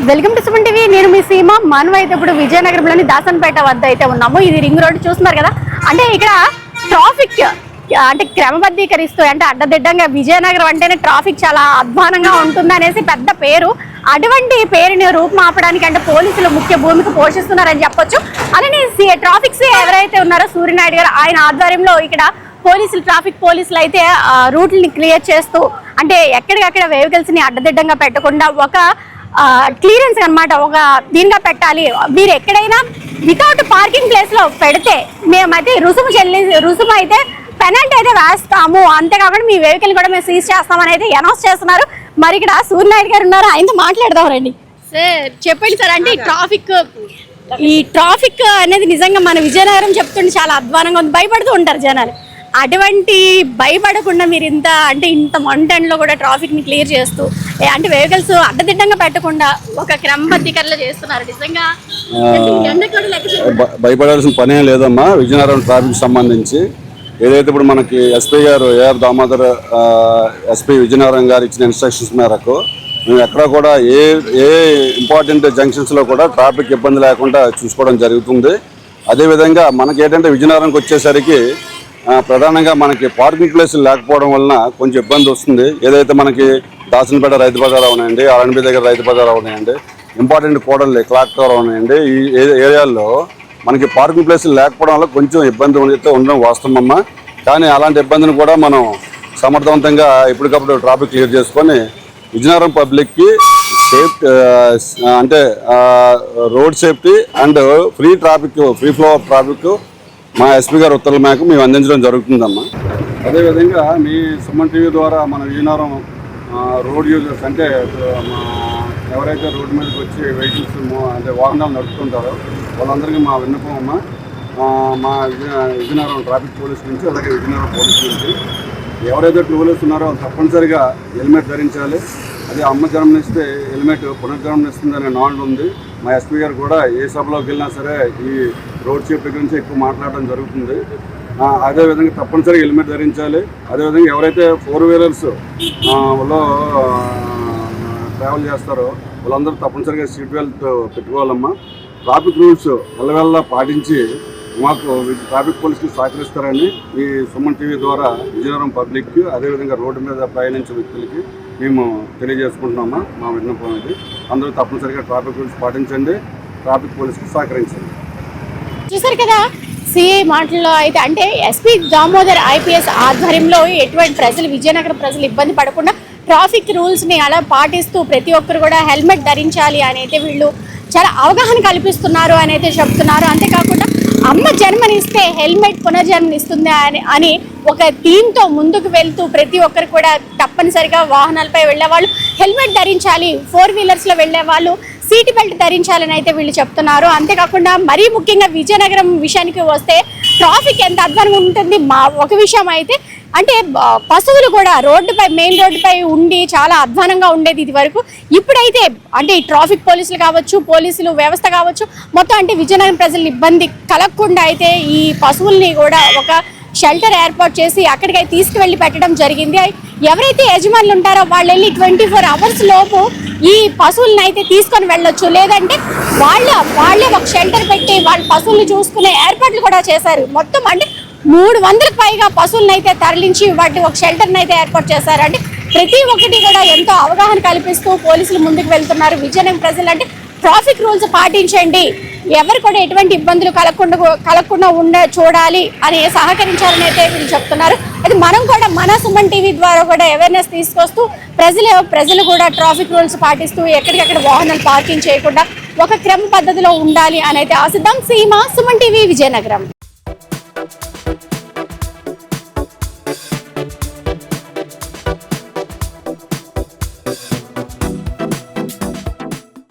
Welcome to Suman TV. నేను మీ సీమ. మనం అయితే ఇప్పుడు విజయనగరంలోని దాసన్పేట వద్ద అయితే ఉన్నాము. ఇది రింగ్ రోడ్ చూస్తున్నారు కదా. అంటే ఇక్కడ ట్రాఫిక్ అంటే క్రమబద్ధీకరిస్తూ అంటే అడ్డదిడ్డంగా విజయనగరం అంటేనే ట్రాఫిక్ చాలా అధ్వానంగా ఉంటుంది అనేసి పెద్ద పేరు. అటువంటి పేరుని రూపుమాపడానికి అంటే పోలీసులు ముఖ్య భూమిక పోషిస్తున్నారని చెప్పొచ్చు. అలానే ట్రాఫిక్ ఎవరైతే ఉన్నారో సూర్యనాయుడు గారు ఆయన ఆధ్వర్యంలో ఇక్కడ ట్రాఫిక్ పోలీసులు అయితే రూట్లని క్లియర్ చేస్తూ అంటే ఎక్కడికక్కడ వెహికల్స్ ని అడ్డదిడ్డంగా పెట్టకుండా ఒక క్లియరెన్స్ అన్నమాట ఒక దీనిగా పెట్టాలి. మీరు ఎక్కడైనా వితౌట్ పార్కింగ్ ప్లేస్ లో పెడితే మేమైతే రుసుము అయితే పెనల్టీ అయితే వేస్తాము, అంతేకాకుండా మీ వెహికల్ కూడా మేము సీజ్ చేస్తామని అయితే అనౌన్స్ చేస్తున్నారు. మరి ఇక్కడ సూర్యనాయుడు గారు ఉన్నారు, ఆయనతో మాట్లాడదాం రండి. సార్ చెప్పండి సార్, అంటే ఈ ట్రాఫిక్ అనేది నిజంగా మన విజయనగరం చెప్తుంటే చాలా అధ్వానంగా ఉంది, భయపడుతూ ఉంటారు జనాలు. అటువంటి భయపడకుండా మీరు ఇంత మంటెండ్లో కూడా ట్రాఫిక్ ని క్లియర్ చేస్తూ అంటే వెహికల్స్ అడ్డదిడ్డంగా పెట్టకుండా ఒక క్రమబద్ధీకరణ చేస్తున్నారు. నిజంగా భయపడాల్సిన పనే లేదమ్మా. విజయనగరం ట్రాఫిక్ సంబంధించి ఏదైతే ఇప్పుడు మనకి ఎస్పీ గారు ఏఆర్ దామోదర్ ఎస్పీ విజయనగరం గారు ఇచ్చిన ఇన్స్ట్రక్షన్స్ మేరకు మేము ఎక్కడ కూడా ఏ ఇంపార్టెంట్ జంక్షన్స్లో కూడా ట్రాఫిక్ ఇబ్బంది లేకుండా చూసుకోవడం జరుగుతుంది. అదేవిధంగా మనకి ఏంటంటే విజయనగరంకి వచ్చేసరికి ప్రధానంగా మనకి పార్కింగ్ ప్లేసులు లేకపోవడం వలన కొంచెం ఇబ్బంది వస్తుంది. ఏదైతే మనకి దాసన్పేట రైతు బజార్ అవునాయండి, ఆర్ఎన్బి దగ్గర రైతు బజార్ అవునాయండి, ఇంపార్టెంట్ కూడలి క్లాక్ టవర్ అవునాయండి, ఈ ఏరియాల్లో మనకి పార్కింగ్ ప్లేసులు లేకపోవడం వల్ల కొంచెం ఇబ్బంది అయితే ఉండడం వాస్తవమ్మా. కానీ అలాంటి ఇబ్బందిని కూడా మనం సమర్థవంతంగా ఎప్పటికప్పుడు ట్రాఫిక్ క్లియర్ చేసుకొని విజయనగరం పబ్లిక్కి సేఫ్టీ అంటే road safety and free flow of traffic మా ఎస్పీ గారు ఉత్తర్వుల మేరకు మేము అందించడం జరుగుతుందమ్మా. అదేవిధంగా మీ సుమన్ టీవీ ద్వారా మన విజయనగరం రోడ్ యూజర్స్ అంటే ఎవరైతే రోడ్డు మీదకి వచ్చి వెహికల్స్ అంటే వాహనాలు నడుపుతుంటారో వాళ్ళందరికీ మా విన్నపం అమ్మా. మా విజయనగరం ట్రాఫిక్ పోలీస్ నుంచి అలాగే విజయనగరం పోలీస్ నుంచి ఎవరైతే టూ వీలర్స్ ఉన్నారో తప్పనిసరిగా హెల్మెట్ ధరించాలి. అదే అమ్మ జన్మనిస్తే హెల్మెట్ పునర్జన్మనిస్తుందనే నాండ్ ఉంది. మా ఎస్పీ గారు కూడా ఏ సభలోకి వెళ్ళినా సరే ఈ రోడ్ సేఫ్టీ గురించి ఎక్కువ మాట్లాడడం జరుగుతుంది. అదేవిధంగా తప్పనిసరిగా హెల్మెట్ ధరించాలి. అదేవిధంగా ఎవరైతే ఫోర్ వీలర్స్ లో ట్రావెల్ చేస్తారో వాళ్ళందరూ తప్పనిసరిగా సీట్ బెల్ట్ పెట్టుకోవాలమ్మా. ట్రాఫిక్ రూల్స్ వెళ్ళవెల్లా పాటించి మాకు ట్రాఫిక్ పోలీసులు సహకరిస్తారని ఈ సుమన్ టీవీ ద్వారా విజయనగరం పబ్లిక్కి అదేవిధంగా రోడ్డు మీద ప్రయాణించే వ్యక్తులకి మేము తెలియజేసుకుంటున్నామా. మా విన్నపం ఇది. అందరూ తప్పనిసరిగా ట్రాఫిక్ రూల్స్ పాటించండి, ట్రాఫిక్ పోలీసుకి సహకరించండి. చూసారు కదా సిఐ మాటల్లో అయితే అంటే ఎస్పీ దామోదర్ ఐపీఎస్ ఆధ్వర్యంలో ఎటువంటి విజయనగరం ప్రజలు ఇబ్బంది పడకుండా ట్రాఫిక్ రూల్స్ని అలా పాటిస్తూ ప్రతి ఒక్కరు కూడా హెల్మెట్ ధరించాలి అని అయితే వీళ్ళు చాలా అవగాహన కల్పిస్తున్నారు అని అయితే చెప్తున్నారు. అంతేకాకుండా అమ్మ జన్మనిస్తే హెల్మెట్ పునర్జన్మనిస్తుంది అని ఒక థీమ్తో ముందుకు వెళ్తూ ప్రతి ఒక్కరు కూడా తప్పనిసరిగా వాహనాలపై వెళ్ళే వాళ్ళు హెల్మెట్ ధరించాలి, ఫోర్ వీలర్స్లో వెళ్ళే వాళ్ళు సీట్ బెల్ట్ ధరించాలని అయితే వీళ్ళు చెప్తున్నారు. అంతేకాకుండా మరీ ముఖ్యంగా విజయనగరం విషయానికి వస్తే ట్రాఫిక్ ఎంత అధ్వానంగా ఉంటుంది. ఒక విషయం అయితే అంటే పశువులు కూడా మెయిన్ రోడ్డుపై ఉండి చాలా అధ్వానంగా ఉండేది ఇది వరకు. ఇప్పుడైతే అంటే ఈ ట్రాఫిక్ పోలీసులు కావచ్చు, పోలీసులు వ్యవస్థ కావచ్చు, మొత్తం అంటే విజయనగరం ప్రజలు ఇబ్బంది కలగకుండా అయితే ఈ పశువుల్ని కూడా ఒక షెల్టర్ ఏర్పాటు చేసి అక్కడికైతే తీసుకువెళ్ళి పెట్టడం జరిగింది. ఎవరైతే యజమానులు ఉంటారో వాళ్ళు వెళ్ళి 24 hours లోపు ఈ పశువులను అయితే తీసుకొని వెళ్ళొచ్చు. లేదంటే వాళ్ళే ఒక షెల్టర్ పెట్టి వాళ్ళ పశువులను చూసుకునే ఏర్పాట్లు కూడా చేశారు. మొత్తం అంటే 300కు పైగా పశువులను అయితే తరలించి వాటి ఒక షెల్టర్ని అయితే ఏర్పాటు చేశారు. అంటే ప్రతి ఒక్కటి కూడా ఎంతో అవగాహన కల్పిస్తూ పోలీసులు ముందుకు వెళ్తున్నారు. విజయనగరం ప్రజలు అంటే ట్రాఫిక్ రూల్స్ పాటించండి, ఎవరు కూడా ఎటువంటి ఇబ్బందులు కలగకుండా చూడాలి అని సహకరించాలని అయితే వీళ్ళు చెప్తున్నారు. అది మనం కూడా మన సుమన్ టీవీ ద్వారా కూడా అవేర్నెస్ తీసుకొస్తూ ప్రజలు కూడా ట్రాఫిక్ రూల్స్ పాటిస్తూ ఎక్కడికక్కడ వాహనాలు పార్కింగ్ చేయకుండా ఒక క్రమ పద్ధతిలో ఉండాలి అని అయితే ఆశిద్దాం. సీమ, సుమన్ టీవీ, విజయనగరం.